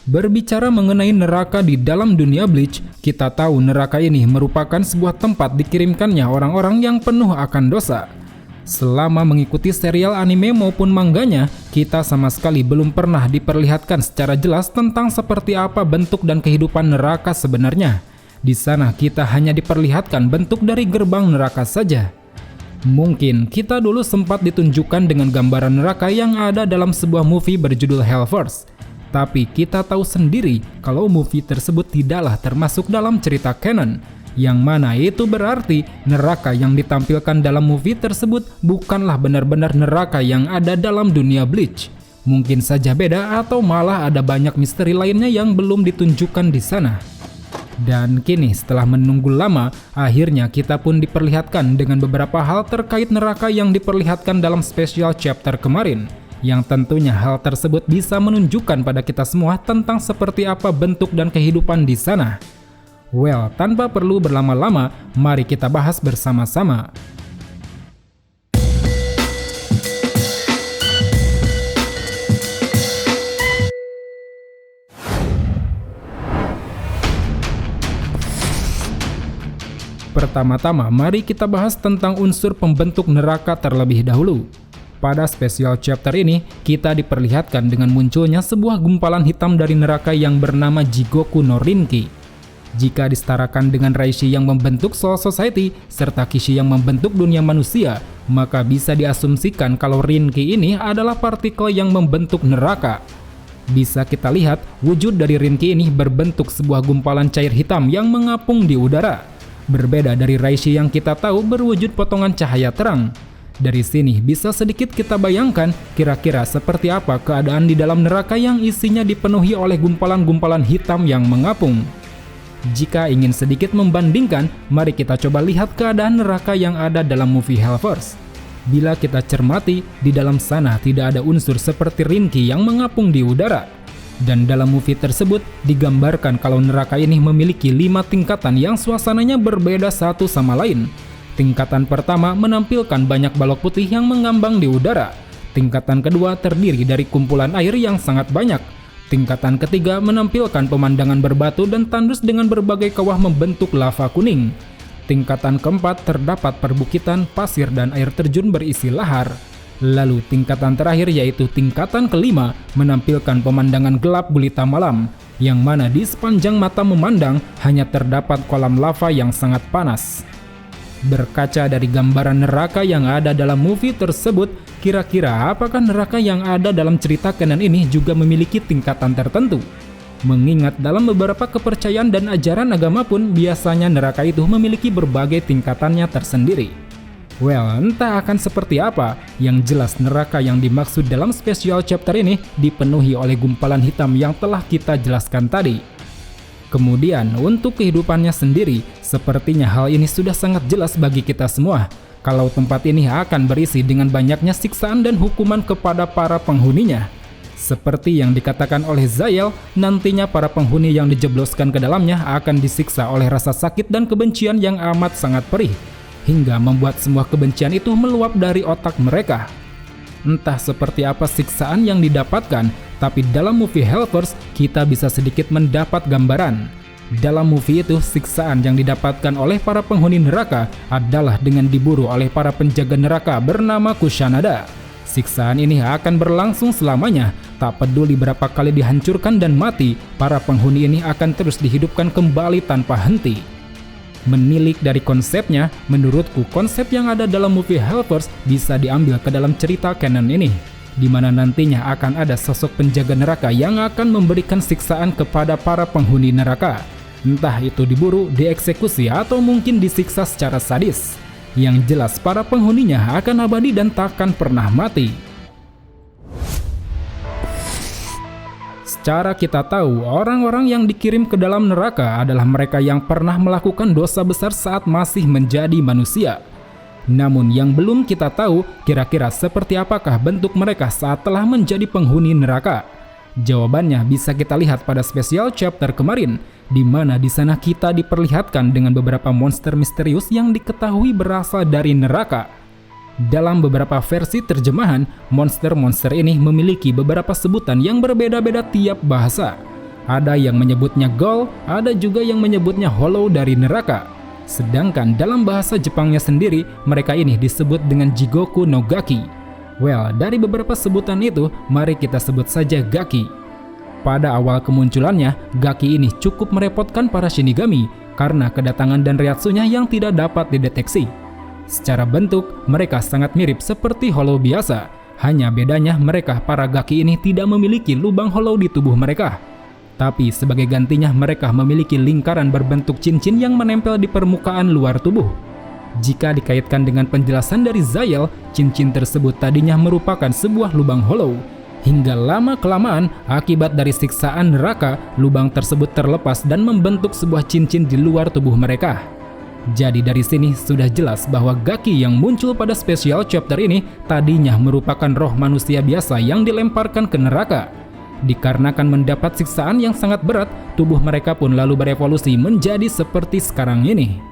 Berbicara mengenai neraka di dalam dunia Bleach, kita tahu neraka ini merupakan sebuah tempat dikirimkannya orang-orang yang penuh akan dosa. Selama mengikuti serial anime maupun mangganya, kita sama sekali belum pernah diperlihatkan secara jelas tentang seperti apa bentuk dan kehidupan neraka sebenarnya. Di sana kita hanya diperlihatkan bentuk dari gerbang neraka saja. Mungkin kita dulu sempat ditunjukkan dengan gambaran neraka yang ada dalam sebuah movie berjudul Hellverse. Tapi kita tahu sendiri kalau movie tersebut tidaklah termasuk dalam cerita canon, yang mana itu berarti neraka yang ditampilkan dalam movie tersebut bukanlah benar-benar neraka yang ada dalam dunia Bleach. Mungkin saja beda atau malah ada banyak misteri lainnya yang belum ditunjukkan di sana. Dan kini setelah menunggu lama, akhirnya kita pun diperlihatkan dengan beberapa hal terkait neraka yang diperlihatkan dalam special chapter kemarin. Yang tentunya hal tersebut bisa menunjukkan pada kita semua tentang seperti apa bentuk dan kehidupan di sana. Well, tanpa perlu berlama-lama, mari kita bahas bersama-sama. Pertama-tama, mari kita bahas tentang unsur pembentuk neraka terlebih dahulu. Pada special chapter ini, kita diperlihatkan dengan munculnya sebuah gumpalan hitam dari neraka yang bernama Jigoku no Rinki. Jika disetarakan dengan Reishi yang membentuk Soul Society, serta Kishi yang membentuk dunia manusia, maka bisa diasumsikan kalau Rinki ini adalah partikel yang membentuk neraka. Bisa kita lihat, wujud dari Rinki ini berbentuk sebuah gumpalan cair hitam yang mengapung di udara. Berbeda dari Reishi yang kita tahu berwujud potongan cahaya terang. Dari sini bisa sedikit kita bayangkan kira-kira seperti apa keadaan di dalam neraka yang isinya dipenuhi oleh gumpalan-gumpalan hitam yang mengapung. Jika ingin sedikit membandingkan, mari kita coba lihat keadaan neraka yang ada dalam movie Hellverse. Bila kita cermati, di dalam sana tidak ada unsur seperti Rinki yang mengapung di udara. Dan dalam movie tersebut digambarkan kalau neraka ini memiliki 5 tingkatan yang suasananya berbeda satu sama lain. Tingkatan pertama menampilkan banyak balok putih yang mengambang di udara. Tingkatan kedua terdiri dari kumpulan air yang sangat banyak. Tingkatan ketiga menampilkan pemandangan berbatu dan tandus dengan berbagai kawah membentuk lava kuning. Tingkatan keempat terdapat perbukitan, pasir, dan air terjun berisi lahar. Lalu tingkatan terakhir yaitu tingkatan kelima menampilkan pemandangan gelap gulita malam, yang mana di sepanjang mata memandang hanya terdapat kolam lava yang sangat panas. Berkaca dari gambaran neraka yang ada dalam movie tersebut, kira-kira apakah neraka yang ada dalam cerita canon ini juga memiliki tingkatan tertentu? Mengingat dalam beberapa kepercayaan dan ajaran agama pun biasanya neraka itu memiliki berbagai tingkatannya tersendiri. Well, entah akan seperti apa, yang jelas neraka yang dimaksud dalam special chapter ini dipenuhi oleh gumpalan hitam yang telah kita jelaskan tadi. Kemudian untuk kehidupannya sendiri, sepertinya hal ini sudah sangat jelas bagi kita semua. Kalau tempat ini akan berisi dengan banyaknya siksaan dan hukuman kepada para penghuninya. Seperti yang dikatakan oleh Zayel, nantinya para penghuni yang dijebloskan ke dalamnya akan disiksa oleh rasa sakit dan kebencian yang amat sangat perih, hingga membuat semua kebencian itu meluap dari otak mereka. Entah seperti apa siksaan yang didapatkan, tapi dalam movie Hellverse kita bisa sedikit mendapat gambaran. Dalam movie itu, siksaan yang didapatkan oleh para penghuni neraka adalah dengan diburu oleh para penjaga neraka bernama Kusanada. Siksaan ini akan berlangsung selamanya, tak peduli berapa kali dihancurkan dan mati, para penghuni ini akan terus dihidupkan kembali tanpa henti. Menilik dari konsepnya, menurutku konsep yang ada dalam movie Hellverse bisa diambil ke dalam cerita canon ini, di mana nantinya akan ada sosok penjaga neraka yang akan memberikan siksaan kepada para penghuni neraka. Entah itu diburu, dieksekusi, atau mungkin disiksa secara sadis. Yang jelas para penghuninya akan abadi dan takkan pernah mati. Secara kita tahu, orang-orang yang dikirim ke dalam neraka adalah mereka yang pernah melakukan dosa besar saat masih menjadi manusia. Namun yang belum kita tahu, kira-kira seperti apakah bentuk mereka saat telah menjadi penghuni neraka. Jawabannya bisa kita lihat pada special chapter kemarin, di mana di sana kita diperlihatkan dengan beberapa monster misterius yang diketahui berasal dari neraka. Dalam beberapa versi terjemahan, monster-monster ini memiliki beberapa sebutan yang berbeda-beda tiap bahasa. Ada yang menyebutnya Ghoul, ada juga yang menyebutnya Hollow dari neraka. Sedangkan dalam bahasa Jepangnya sendiri, mereka ini disebut dengan Jigoku no Gaki. Well, dari beberapa sebutan itu, mari kita sebut saja Gaki. Pada awal kemunculannya, Gaki ini cukup merepotkan para Shinigami karena kedatangan dan reatsunya yang tidak dapat dideteksi. Secara bentuk, mereka sangat mirip seperti Hollow biasa. Hanya bedanya mereka para Gaki ini tidak memiliki lubang hollow di tubuh mereka. Tapi sebagai gantinya mereka memiliki lingkaran berbentuk cincin yang menempel di permukaan luar tubuh. Jika dikaitkan dengan penjelasan dari Zayel, cincin tersebut tadinya merupakan sebuah lubang hollow. Hingga lama-kelamaan, akibat dari siksaan neraka, lubang tersebut terlepas dan membentuk sebuah cincin di luar tubuh mereka. Jadi dari sini sudah jelas bahwa Gaki yang muncul pada special chapter ini tadinya merupakan roh manusia biasa yang dilemparkan ke neraka. Dikarenakan mendapat siksaan yang sangat berat, tubuh mereka pun lalu berevolusi menjadi seperti sekarang ini.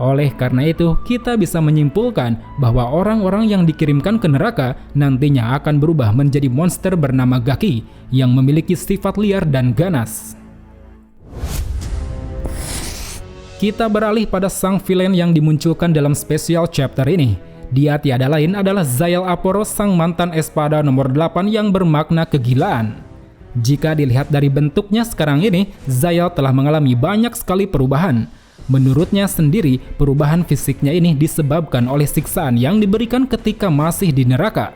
Oleh karena itu, kita bisa menyimpulkan bahwa orang-orang yang dikirimkan ke neraka nantinya akan berubah menjadi monster bernama Gaki yang memiliki sifat liar dan ganas. Kita beralih pada sang villain yang dimunculkan dalam special chapter ini. Dia tiada lain adalah Zayel Aporo, sang mantan Espada nomor 8 yang bermakna kegilaan. Jika dilihat dari bentuknya sekarang ini, Zayel telah mengalami banyak sekali perubahan. Menurutnya sendiri, perubahan fisiknya ini disebabkan oleh siksaan yang diberikan ketika masih di neraka.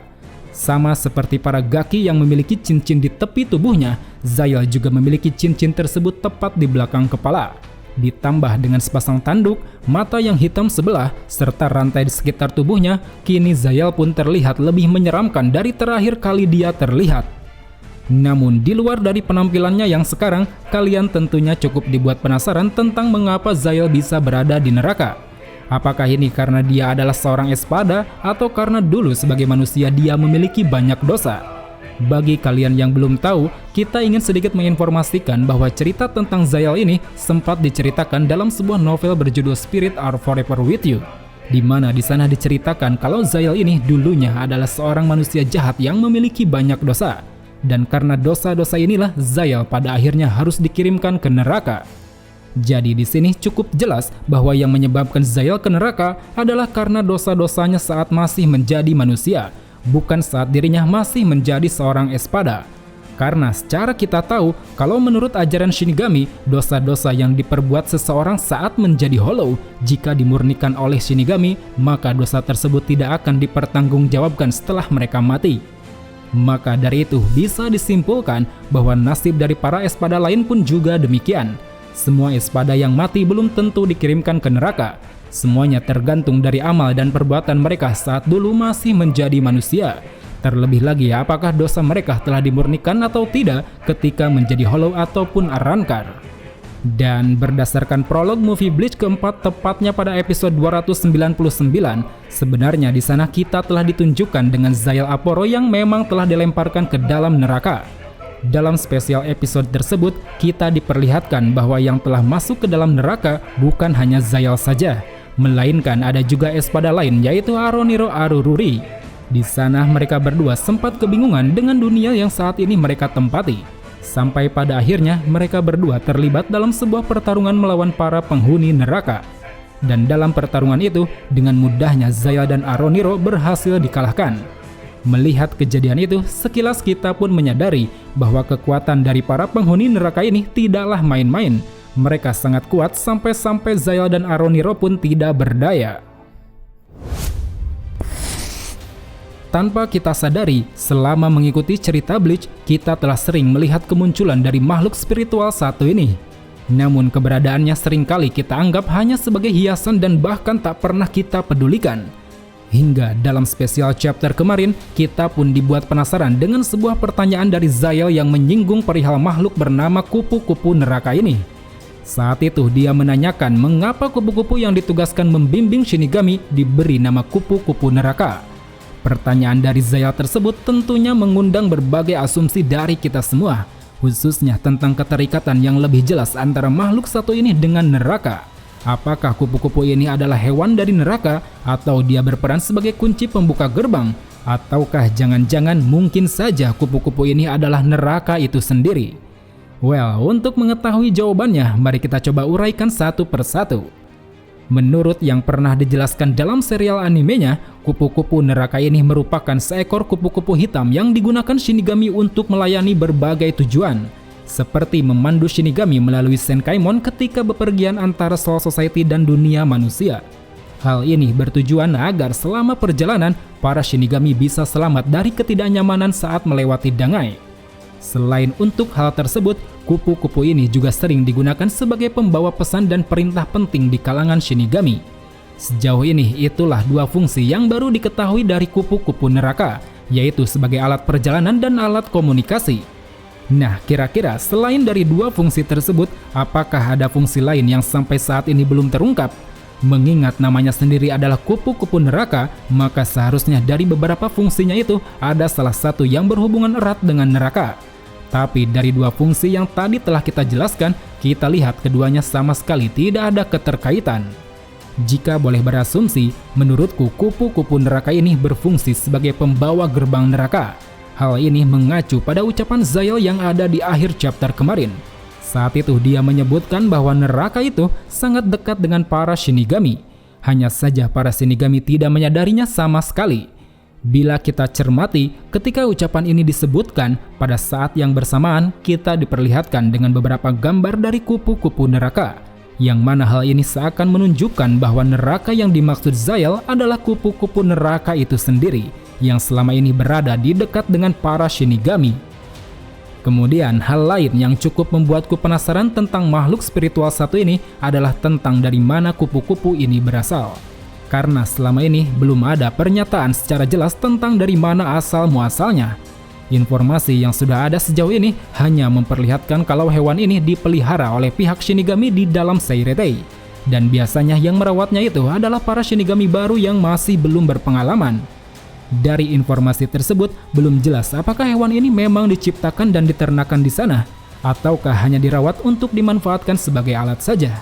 Sama seperti para Gaki yang memiliki cincin di tepi tubuhnya, Zayel juga memiliki cincin tersebut tepat di belakang kepala. Ditambah dengan sepasang tanduk, mata yang hitam sebelah, serta rantai di sekitar tubuhnya, kini Zayel pun terlihat lebih menyeramkan dari terakhir kali dia terlihat. Namun di luar dari penampilannya yang sekarang, kalian tentunya cukup dibuat penasaran tentang mengapa Zayel bisa berada di neraka. Apakah ini karena dia adalah seorang Espada atau karena dulu sebagai manusia dia memiliki banyak dosa? Bagi kalian yang belum tahu, kita ingin sedikit menginformasikan bahwa cerita tentang Zayel ini sempat diceritakan dalam sebuah novel berjudul Spirit Are Forever With You, di mana di sana diceritakan kalau Zayel ini dulunya adalah seorang manusia jahat yang memiliki banyak dosa. Dan karena dosa-dosa inilah Zayel pada akhirnya harus dikirimkan ke neraka. Jadi di sini cukup jelas bahwa yang menyebabkan Zayel ke neraka adalah karena dosa-dosanya saat masih menjadi manusia, bukan saat dirinya masih menjadi seorang Espada. Karena secara kita tahu, kalau menurut ajaran Shinigami, dosa-dosa yang diperbuat seseorang saat menjadi Hollow, jika dimurnikan oleh Shinigami, maka dosa tersebut tidak akan dipertanggungjawabkan setelah mereka mati. Maka dari itu bisa disimpulkan bahwa nasib dari para Espada lain pun juga demikian. Semua Espada yang mati belum tentu dikirimkan ke neraka. Semuanya tergantung dari amal dan perbuatan mereka saat dulu masih menjadi manusia. Terlebih lagi apakah dosa mereka telah dimurnikan atau tidak ketika menjadi Hollow ataupun Arrancar. Dan berdasarkan prolog movie Bleach keempat tepatnya pada episode 299, sebenarnya di sana kita telah ditunjukkan dengan Zayel Aporo yang memang telah dilemparkan ke dalam neraka. Dalam spesial episode tersebut, kita diperlihatkan bahwa yang telah masuk ke dalam neraka bukan hanya Zayel saja, melainkan ada juga Espada lain yaitu Aroniro Arururi. Di sana mereka berdua sempat kebingungan dengan dunia yang saat ini mereka tempati. Sampai pada akhirnya mereka berdua terlibat dalam sebuah pertarungan melawan para penghuni neraka. Dan dalam pertarungan itu, dengan mudahnya Zayel dan Aroniro berhasil dikalahkan. Melihat kejadian itu, sekilas kita pun menyadari bahwa kekuatan dari para penghuni neraka ini tidaklah main-main. Mereka sangat kuat sampai-sampai Zayel dan Aroniro pun tidak berdaya. Tanpa kita sadari, selama mengikuti cerita Bleach, kita telah sering melihat kemunculan dari makhluk spiritual satu ini. Namun keberadaannya seringkali kita anggap hanya sebagai hiasan dan bahkan tak pernah kita pedulikan. Hingga dalam special chapter kemarin, kita pun dibuat penasaran dengan sebuah pertanyaan dari Zayel yang menyinggung perihal makhluk bernama kupu-kupu neraka ini. Saat itu dia menanyakan mengapa kupu-kupu yang ditugaskan membimbing Shinigami diberi nama kupu-kupu neraka. Pertanyaan dari Zayel tersebut tentunya mengundang berbagai asumsi dari kita semua, khususnya tentang keterikatan yang lebih jelas antara makhluk satu ini dengan neraka. Apakah kupu-kupu ini adalah hewan dari neraka, atau dia berperan sebagai kunci pembuka gerbang, ataukah jangan-jangan mungkin saja kupu-kupu ini adalah neraka itu sendiri? Well, untuk mengetahui jawabannya, mari kita coba uraikan satu persatu. Menurut yang pernah dijelaskan dalam serial animenya, kupu-kupu neraka ini merupakan seekor kupu-kupu hitam yang digunakan Shinigami untuk melayani berbagai tujuan, seperti memandu Shinigami melalui Senkaimon ketika bepergian antara Soul Society dan dunia manusia. Hal ini bertujuan agar selama perjalanan, para Shinigami bisa selamat dari ketidaknyamanan saat melewati Dangai. Selain untuk hal tersebut, kupu-kupu ini juga sering digunakan sebagai pembawa pesan dan perintah penting di kalangan Shinigami. Sejauh ini, itulah dua fungsi yang baru diketahui dari kupu-kupu neraka, yaitu sebagai alat perjalanan dan alat komunikasi. Nah, kira-kira selain dari dua fungsi tersebut, apakah ada fungsi lain yang sampai saat ini belum terungkap? Mengingat namanya sendiri adalah kupu-kupu neraka, maka seharusnya dari beberapa fungsinya itu ada salah satu yang berhubungan erat dengan neraka. Tapi dari dua fungsi yang tadi telah kita jelaskan, kita lihat keduanya sama sekali tidak ada keterkaitan. Jika boleh berasumsi, menurutku kupu-kupu neraka ini berfungsi sebagai pembawa gerbang neraka. Hal ini mengacu pada ucapan Zael yang ada di akhir chapter kemarin. Saat itu dia menyebutkan bahwa neraka itu sangat dekat dengan para Shinigami. Hanya saja para Shinigami tidak menyadarinya sama sekali. Bila kita cermati, ketika ucapan ini disebutkan, pada saat yang bersamaan kita diperlihatkan dengan beberapa gambar dari kupu-kupu neraka, yang mana hal ini seakan menunjukkan bahwa neraka yang dimaksud Zael adalah kupu-kupu neraka itu sendiri, yang selama ini berada di dekat dengan para Shinigami. Kemudian hal lain yang cukup membuatku penasaran tentang makhluk spiritual satu ini adalah tentang dari mana kupu-kupu ini berasal. Karena selama ini belum ada pernyataan secara jelas tentang dari mana asal-muasalnya. Informasi yang sudah ada sejauh ini hanya memperlihatkan kalau hewan ini dipelihara oleh pihak Shinigami di dalam Seiretei. Dan biasanya yang merawatnya itu adalah para Shinigami baru yang masih belum berpengalaman. Dari informasi tersebut, belum jelas apakah hewan ini memang diciptakan dan diternakan di sana, ataukah hanya dirawat untuk dimanfaatkan sebagai alat saja.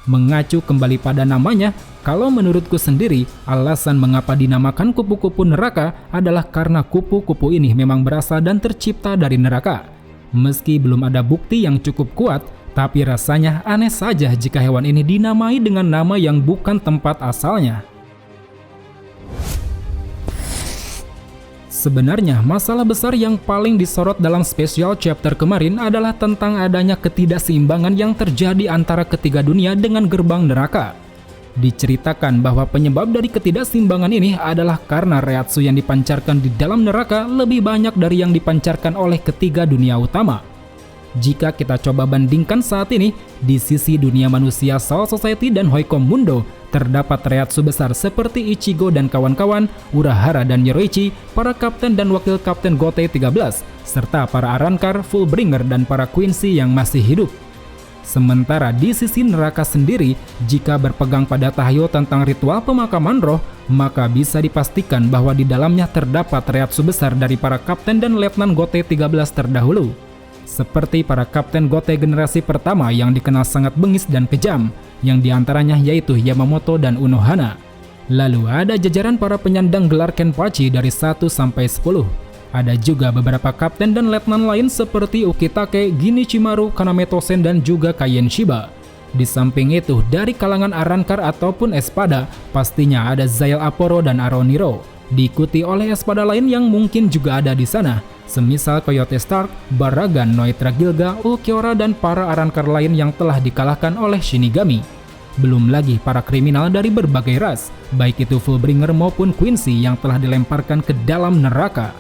Mengacu kembali pada namanya, kalau menurutku sendiri, alasan mengapa dinamakan kupu-kupu neraka adalah karena kupu-kupu ini memang berasal dan tercipta dari neraka. Meski belum ada bukti yang cukup kuat, tapi rasanya aneh saja jika hewan ini dinamai dengan nama yang bukan tempat asalnya. Sebenarnya, masalah besar yang paling disorot dalam special chapter kemarin adalah tentang adanya ketidakseimbangan yang terjadi antara ketiga dunia dengan gerbang neraka. Diceritakan bahwa penyebab dari ketidakseimbangan ini adalah karena reatsu yang dipancarkan di dalam neraka lebih banyak dari yang dipancarkan oleh ketiga dunia utama. Jika kita coba bandingkan saat ini, di sisi dunia manusia Soul Society dan Hoikom Mundo, terdapat reatsu besar seperti Ichigo dan kawan-kawan, Urahara dan Yoruichi, para kapten dan wakil kapten Gotei 13, serta para Arrancar, Fullbringer dan para Quincy yang masih hidup. Sementara di sisi neraka sendiri, jika berpegang pada tahyo tentang ritual pemakaman roh, maka bisa dipastikan bahwa di dalamnya terdapat reatsu besar dari para kapten dan letnan Gotei 13 terdahulu. Seperti para kapten Gotei generasi pertama yang dikenal sangat bengis dan kejam, yang diantaranya yaitu Yamamoto dan Unohana. Lalu ada jajaran para penyandang gelar Kenpachi dari 1 sampai 10. Ada juga beberapa kapten dan letnan lain seperti Ukitake, Ginichimaru, Kaname-tosen dan juga Kaien Shiba. Di samping itu, dari kalangan Arrancar ataupun Espada, pastinya ada Zael Aporo dan Aroniro, diikuti oleh Espada lain yang mungkin juga ada di sana, semisal Coyote Stark, Baragan, Noitra Gilga, Ulquiorra dan para Arrancar lain yang telah dikalahkan oleh Shinigami. Belum lagi para kriminal dari berbagai ras, baik itu Fullbringer maupun Quincy yang telah dilemparkan ke dalam neraka.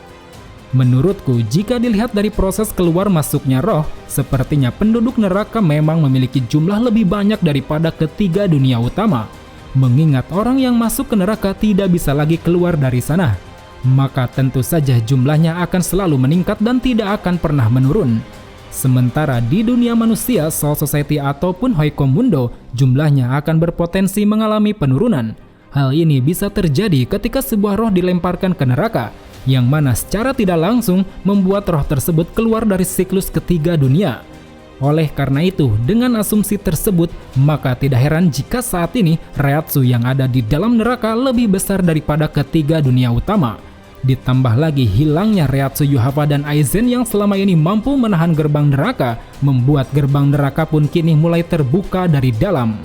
Menurutku, jika dilihat dari proses keluar masuknya roh, sepertinya penduduk neraka memang memiliki jumlah lebih banyak daripada ketiga dunia utama. Mengingat orang yang masuk ke neraka tidak bisa lagi keluar dari sana, maka tentu saja jumlahnya akan selalu meningkat dan tidak akan pernah menurun. Sementara di dunia manusia, Soul Society ataupun Hoikom Mundo, jumlahnya akan berpotensi mengalami penurunan. Hal ini bisa terjadi ketika sebuah roh dilemparkan ke neraka, yang mana secara tidak langsung membuat roh tersebut keluar dari siklus ketiga dunia. Oleh karena itu, dengan asumsi tersebut, maka tidak heran jika saat ini reatsu yang ada di dalam neraka lebih besar daripada ketiga dunia utama. Ditambah lagi hilangnya Reiatsu Yuhava dan Aizen yang selama ini mampu menahan gerbang neraka, membuat gerbang neraka pun kini mulai terbuka dari dalam.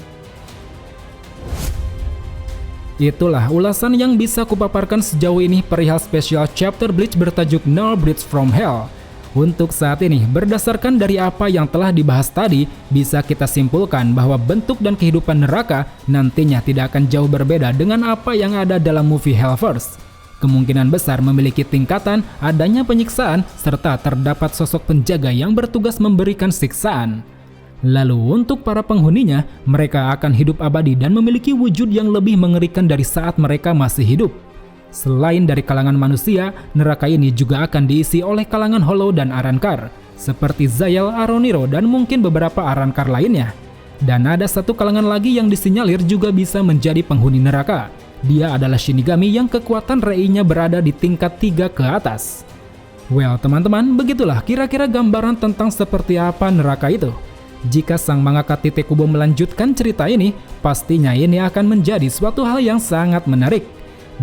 Itulah ulasan yang bisa kupaparkan sejauh ini perihal special chapter Bleach bertajuk Null Bridge from Hell. Untuk saat ini, berdasarkan dari apa yang telah dibahas tadi, bisa kita simpulkan bahwa bentuk dan kehidupan neraka nantinya tidak akan jauh berbeda dengan apa yang ada dalam movie Hellverse. Kemungkinan besar memiliki tingkatan adanya penyiksaan serta terdapat sosok penjaga yang bertugas memberikan siksaan. Lalu untuk para penghuninya, mereka akan hidup abadi dan memiliki wujud yang lebih mengerikan dari saat mereka masih hidup. Selain dari kalangan manusia, neraka ini juga akan diisi oleh kalangan Hollow dan Arrancar, seperti Zayel, Aroniro, dan mungkin beberapa Arrancar lainnya. Dan ada satu kalangan lagi yang disinyalir juga bisa menjadi penghuni neraka. Dia adalah Shinigami yang kekuatan Rei-nya berada di tingkat 3 ke atas. Well teman-teman, begitulah kira-kira gambaran tentang seperti apa neraka itu. Jika sang mangaka Tite Kubo melanjutkan cerita ini, pastinya ini akan menjadi suatu hal yang sangat menarik.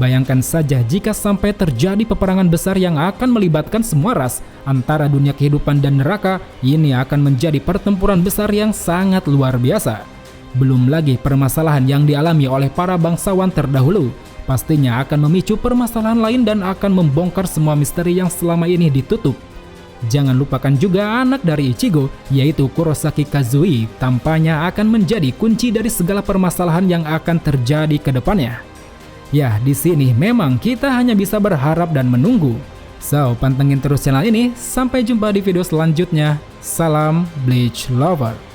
Bayangkan saja jika sampai terjadi peperangan besar yang akan melibatkan semua ras antara dunia kehidupan dan neraka, ini akan menjadi pertempuran besar yang sangat luar biasa. Belum lagi permasalahan yang dialami oleh para bangsawan terdahulu, pastinya akan memicu permasalahan lain dan akan membongkar semua misteri yang selama ini ditutup. Jangan lupakan juga anak dari Ichigo, yaitu Kurosaki Kazui, tampaknya akan menjadi kunci dari segala permasalahan yang akan terjadi ke depannya. Ya, di sini memang kita hanya bisa berharap dan menunggu. So, pantengin terus channel ini, sampai jumpa di video selanjutnya. Salam Bleach Lover.